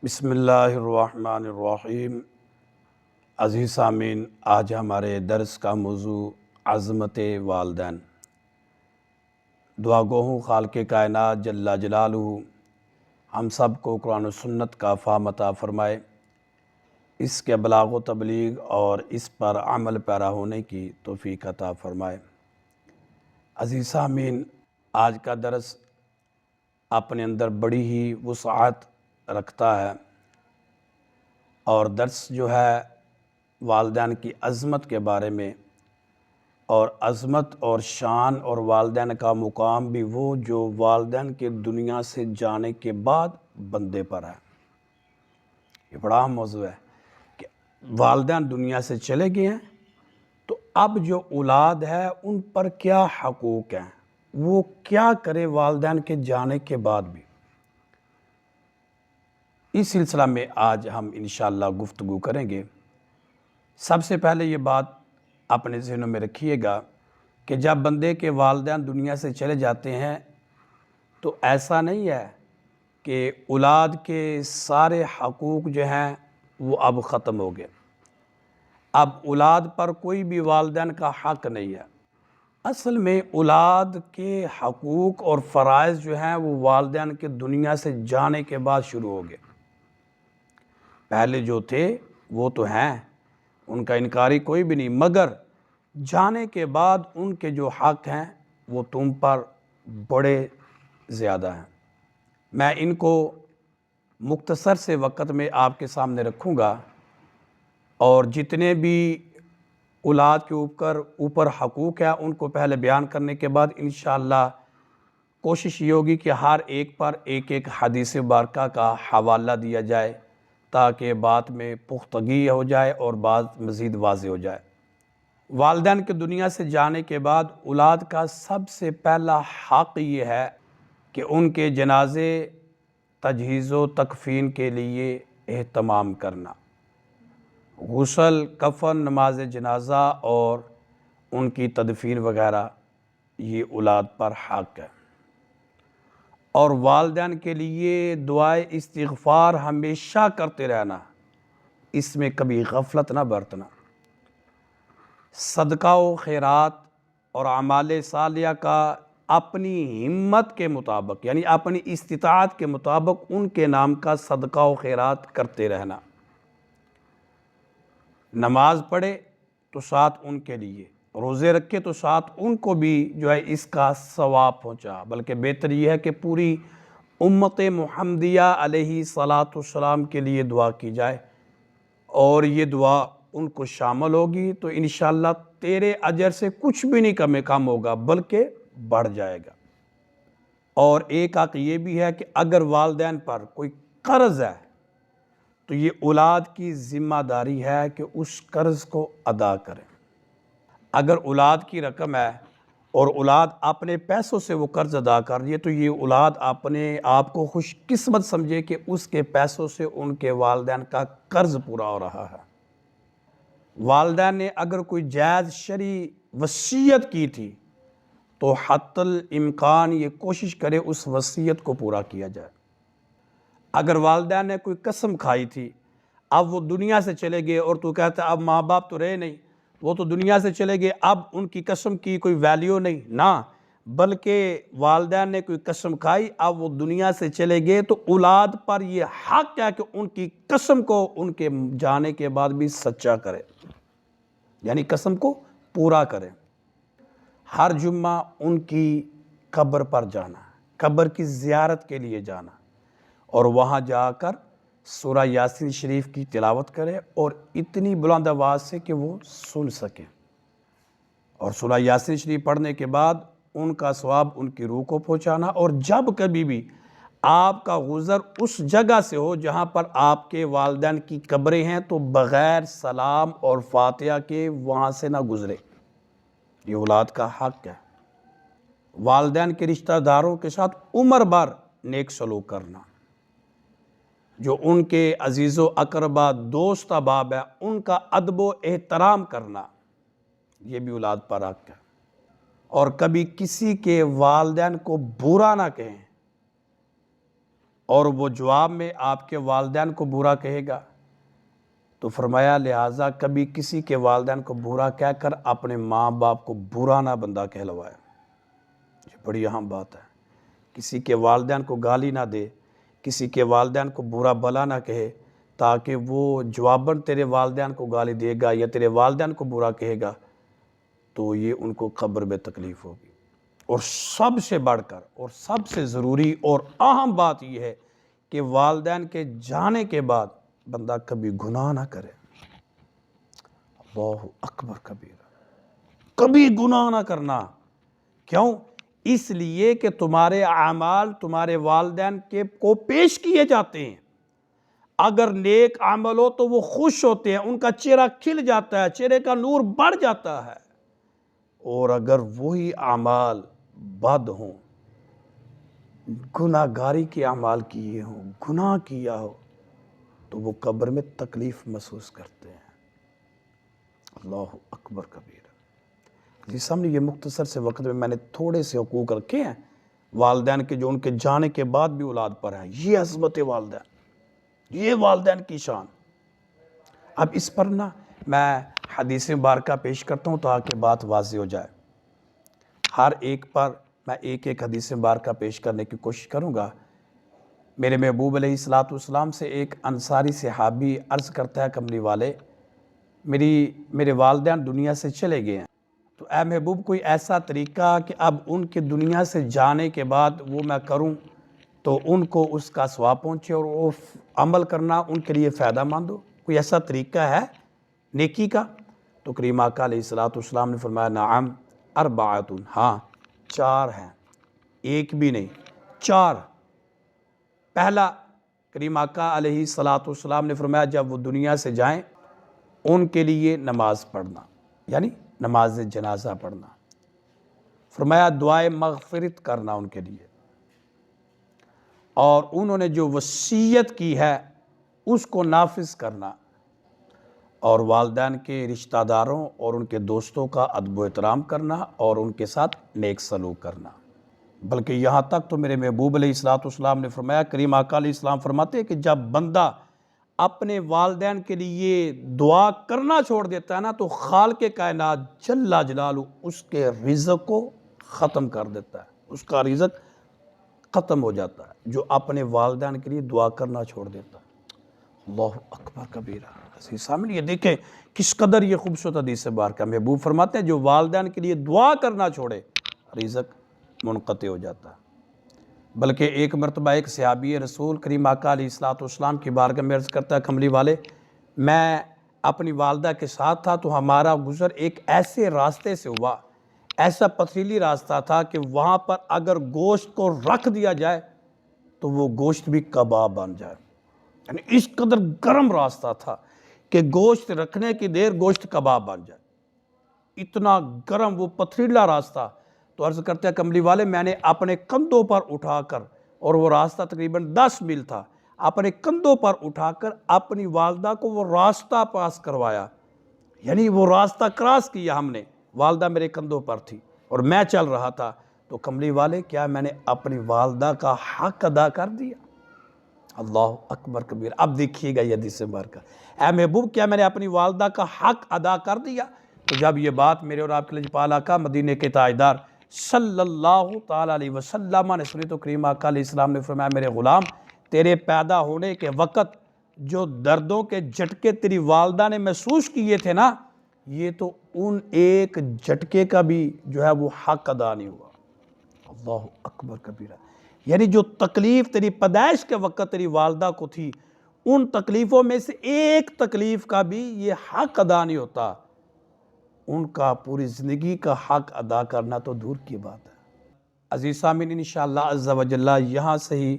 بسم اللہ الرحمن الرحیم۔ عزیز سامعین، آج ہمارے درس کا موضوع عظمت والدین۔ دعا گو ہوں خالق کائنات جل جلالہ ہم سب کو قرآن و سنت کا فہم عطا فرمائے، اس کے بلاغ و تبلیغ اور اس پر عمل پیرا ہونے کی توفیق عطا فرمائے۔ عزیز سامعین، آج کا درس اپنے اندر بڑی ہی وسعت رکھتا ہے، اور درس جو ہے والدین کی عظمت کے بارے میں، اور عظمت اور شان اور والدین کا مقام بھی وہ جو والدین کے دنیا سے جانے کے بعد بندے پر ہے۔ یہ بڑا اہم موضوع ہے کہ والدین دنیا سے چلے گئے ہیں تو اب جو اولاد ہے ان پر کیا حقوق ہیں، وہ کیا کرے والدین کے جانے کے بعد بھی۔ اس سلسلہ میں آج ہم انشاءاللہ گفتگو کریں گے۔ سب سے پہلے یہ بات اپنے ذہنوں میں رکھیے گا کہ جب بندے کے والدین دنیا سے چلے جاتے ہیں تو ایسا نہیں ہے کہ اولاد کے سارے حقوق جو ہیں وہ اب ختم ہو گئے، اب اولاد پر کوئی بھی والدین کا حق نہیں ہے۔ اصل میں اولاد کے حقوق اور فرائض جو ہیں وہ والدین کے دنیا سے جانے کے بعد شروع ہو گئے۔ پہلے جو تھے وہ تو ہیں، ان کا انکاری کوئی بھی نہیں، مگر جانے کے بعد ان کے جو حق ہیں وہ تم پر بڑے زیادہ ہیں۔ میں ان کو مختصر سے وقت میں آپ کے سامنے رکھوں گا، اور جتنے بھی اولاد کے اوپر حقوق ہیں ان کو پہلے بیان کرنے کے بعد انشاءاللہ کوشش یہ ہوگی کہ ہر ایک پر ایک ایک حدیث مبارکہ کا حوالہ دیا جائے تاکہ بات میں پختگی ہو جائے اور بات مزید واضح ہو جائے۔ والدین کے دنیا سے جانے کے بعد اولاد کا سب سے پہلا حق یہ ہے کہ ان کے جنازے تجہیز و تکفین کے لیے اہتمام کرنا، غسل، کفن، نماز جنازہ اور ان کی تدفین وغیرہ، یہ اولاد پر حق ہے۔ اور والدین کے لیے دعائے استغفار ہمیشہ کرتے رہنا، اس میں کبھی غفلت نہ برتنا۔ صدقہ و خیرات اور اعمال صالحہ کا اپنی ہمت کے مطابق، یعنی اپنی استطاعت کے مطابق ان کے نام کا صدقہ و خیرات کرتے رہنا۔ نماز پڑھے تو ساتھ ان کے لیے، روزے رکھے تو ساتھ ان کو بھی جو ہے اس کا ثواب پہنچا، بلکہ بہتر یہ ہے کہ پوری امت محمدیہ علیہ الصلاۃ والسلام کے لیے دعا کی جائے، اور یہ دعا ان کو شامل ہوگی تو انشاءاللہ تیرے اجر سے کچھ بھی نہیں کم ہوگا بلکہ بڑھ جائے گا۔ اور ایک حق یہ بھی ہے کہ اگر والدین پر کوئی قرض ہے تو یہ اولاد کی ذمہ داری ہے کہ اس قرض کو ادا کریں۔ اگر اولاد کی رقم ہے اور اولاد اپنے پیسوں سے وہ قرض ادا کر رہی ہے تو یہ اولاد اپنے آپ کو خوش قسمت سمجھے کہ اس کے پیسوں سے ان کے والدین کا قرض پورا ہو رہا ہے۔ والدین نے اگر کوئی جائز شرعی وصیت کی تھی تو حتی الامکان یہ کوشش کرے اس وصیت کو پورا کیا جائے۔ اگر والدین نے کوئی قسم کھائی تھی، اب وہ دنیا سے چلے گئے اور تو کہتا ہے اب ماں باپ تو رہے نہیں، وہ تو دنیا سے چلے گئے، اب ان کی قسم کی کوئی ویلیو نہیں، نہ، بلکہ والدین نے کوئی قسم کھائی، اب وہ دنیا سے چلے گئے تو اولاد پر یہ حق ہے کہ ان کی قسم کو ان کے جانے کے بعد بھی سچا کرے، یعنی قسم کو پورا کرے۔ ہر جمعہ ان کی قبر پر جانا، قبر کی زیارت کے لیے جانا، اور وہاں جا کر سورہ یاسین شریف کی تلاوت کرے، اور اتنی بلند آواز سے کہ وہ سن سکیں، اور سورہ یاسین شریف پڑھنے کے بعد ان کا ثواب ان کی روح کو پہنچانا۔ اور جب کبھی بھی آپ کا گزر اس جگہ سے ہو جہاں پر آپ کے والدین کی قبریں ہیں تو بغیر سلام اور فاتحہ کے وہاں سے نہ گزرے، یہ اولاد کا حق ہے۔ والدین کے رشتہ داروں کے ساتھ عمر بھر نیک سلوک کرنا، جو ان کے عزیز و اقربا دوست احباب ہیں ان کا ادب و احترام کرنا، یہ بھی اولاد پر حق ہے۔ اور کبھی کسی کے والدین کو برا نہ کہیں، اور وہ جواب میں آپ کے والدین کو برا کہے گا، تو فرمایا لہٰذا کبھی کسی کے والدین کو برا کہہ کر اپنے ماں باپ کو برا نہ بندہ کہلوائے۔ یہ بڑی اہم بات ہے، کسی کے والدین کو گالی نہ دے، کسی کے والدین کو برا بلا نہ کہے، تاکہ وہ جواباً تیرے والدین کو گالی دے گا یا تیرے والدین کو برا کہے گا تو یہ ان کو قبر میں تکلیف ہوگی۔ اور سب سے بڑھ کر اور سب سے ضروری اور اہم بات یہ ہے کہ والدین کے جانے کے بعد بندہ کبھی گناہ نہ کرے۔ اللہ اکبر کبیرہ، کبھی گناہ نہ کرنا۔ کیوں؟ اس لیے کہ تمہارے اعمال تمہارے والدین کو پیش کیے جاتے ہیں۔ اگر نیک عمل ہو تو وہ خوش ہوتے ہیں، ان کا چہرہ کھل جاتا ہے، چہرے کا نور بڑھ جاتا ہے۔ اور اگر وہی اعمال بد ہوں، گناہ گاری کے اعمال کیے ہوں، گناہ کیا ہو، تو وہ قبر میں تکلیف محسوس کرتے ہیں۔ اللہ اکبر کبیرہ۔ جی سامنے یہ مختصر سے وقت میں نے تھوڑے سے حقوق رکھے ہیں والدین کے، جو ان کے جانے کے بعد بھی اولاد پر ہیں۔ یہ عظمت والدین، یہ والدین کی شان۔ اب اس پر نا میں حدیث مبارکہ پیش کرتا ہوں تاکہ بات واضح ہو جائے۔ ہر ایک پر میں ایک ایک حدیث مبارکہ پیش کرنے کی کوشش کروں گا۔ میرے محبوب علیہ السلام سے ایک انصاری صحابی عرض کرتا ہے، کملی والے میرے والدین دنیا سے چلے گئے ہیں، تو اے محبوب کوئی ایسا طریقہ کہ اب ان کے دنیا سے جانے کے بعد وہ میں کروں تو ان کو اس کا ثواب پہنچے اور وہ عمل کرنا ان کے لیے فائدہ مند ہو، کوئی ایسا طریقہ ہے نیکی کا؟ تو کریم آقا علیہ السلام نے فرمایا نعم اربعۃ، ہاں 4 ہیں، ایک بھی نہیں 4۔ پہلا، کریم آقا علیہ السلام نے فرمایا جب وہ دنیا سے جائیں ان کے لیے نماز پڑھنا، یعنی نماز جنازہ پڑھنا۔ فرمایا دعائے مغفرت کرنا ان کے لیے، اور انہوں نے جو وصیت کی ہے اس کو نافذ کرنا، اور والدین کے رشتہ داروں اور ان کے دوستوں کا ادب و احترام کرنا اور ان کے ساتھ نیک سلوک کرنا۔ بلکہ یہاں تک تو میرے محبوب علیہ السلام نے فرمایا، کریم آقا علیہ السلام فرماتے ہیں کہ جب بندہ اپنے والدین کے لیے دعا کرنا چھوڑ دیتا ہے نا تو خالق کائنات جل جلالہ اس کے رزق کو ختم کر دیتا ہے، اس کا رزق ختم ہو جاتا ہے جو اپنے والدین کے لیے دعا کرنا چھوڑ دیتا ہے۔ اللہ اکبر کبیرہ۔ عزیز سامنے یہ دیکھیں کس قدر یہ خوبصورت حدیث مبارکہ، محبوب فرماتے ہیں جو والدین کے لیے دعا کرنا چھوڑے رزق منقطع ہو جاتا ہے۔ بلکہ ایک مرتبہ ایک صحابی رسول کریم آقا علیہ السلام کی بارگاہ میں عرض کرتا ہے، کملی والے میں اپنی والدہ کے ساتھ تھا تو ہمارا گزر ایک ایسے راستے سے ہوا، ایسا پتھریلی راستہ تھا کہ وہاں پر اگر گوشت کو رکھ دیا جائے تو وہ گوشت بھی کباب بن جائے، یعنی اس قدر گرم راستہ تھا کہ گوشت رکھنے کی دیر گوشت کباب بن جائے، اتنا گرم وہ پتھریلا راستہ۔ تو عرض کرتے ہیں کملی والے میں نے اپنے کندھوں پر اٹھا کر، اور وہ راستہ تقریباً 10 میل تھا، اپنے کندھوں پر اٹھا کر اپنی والدہ کو وہ راستہ پاس کروایا، یعنی وہ راستہ کراس کیا ہم نے، والدہ میرے کندھوں پر تھی اور میں چل رہا تھا، تو کملی والے کیا میں نے اپنی والدہ کا حق ادا کر دیا؟ اللہ اکبر کبیر۔ اب دیکھیے گا یہ حدیث مبارکہ، اے محبوب کیا میں نے اپنی والدہ کا حق ادا کر دیا؟ تو جب یہ بات میرے اور آپ کے لجپال آقا مدینہ کے تاجدار صلی اللہ تعالیٰ علیہ وسلم نے سنی تو کریم آقا علیہ السلام نے فرمایا میرے غلام تیرے پیدا ہونے کے وقت جو دردوں کے جھٹکے تیری والدہ نے محسوس کیے تھے نا، یہ تو ان ایک جھٹکے کا بھی جو ہے وہ حق ادا نہیں ہوا۔ اللہ اکبر کبیرہ۔ یعنی جو تکلیف تیری پیدائش کے وقت تیری والدہ کو تھی، ان تکلیفوں میں سے ایک تکلیف کا بھی یہ حق ادا نہیں ہوتا، ان کا پوری زندگی کا حق ادا کرنا تو دور کی بات ہے۔ عزیز سامعین انشاءاللہ عز و جل یہاں سے ہی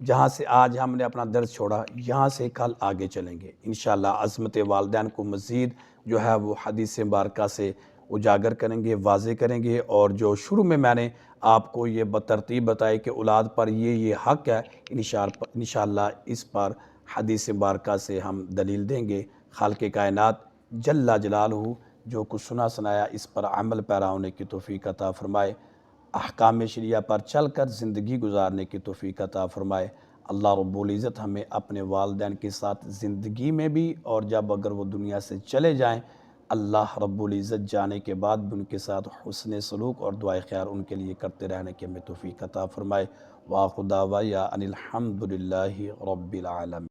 جہاں سے آج ہم نے اپنا درس چھوڑا یہاں سے کل آگے چلیں گے انشاءاللہ، عظمت والدین کو مزید جو ہے وہ حدیث مبارکہ سے اجاگر کریں گے، واضح کریں گے، اور جو شروع میں نے آپ کو یہ بترتیب بتائی کہ اولاد پر یہ حق ہے، انشاءاللہ اس پر حدیث مبارکہ سے ہم دلیل دیں گے۔ خالق کائنات جل جلالہ جو کچھ سنا سنایا اس پر عمل پیرا ہونے کی توفیق عطا فرمائے، احکام شریعہ پر چل کر زندگی گزارنے کی توفیق عطا فرمائے۔ اللہ رب العزت ہمیں اپنے والدین کے ساتھ زندگی میں بھی اور جب اگر وہ دنیا سے چلے جائیں اللہ رب العزت جانے کے بعد بھی ان کے ساتھ حسن سلوک اور دعائے خیر ان کے لیے کرتے رہنے کی ہمیں توفیق عطا فرمائے۔ وآخر دعوانا ان الحمد للہ رب العالمین۔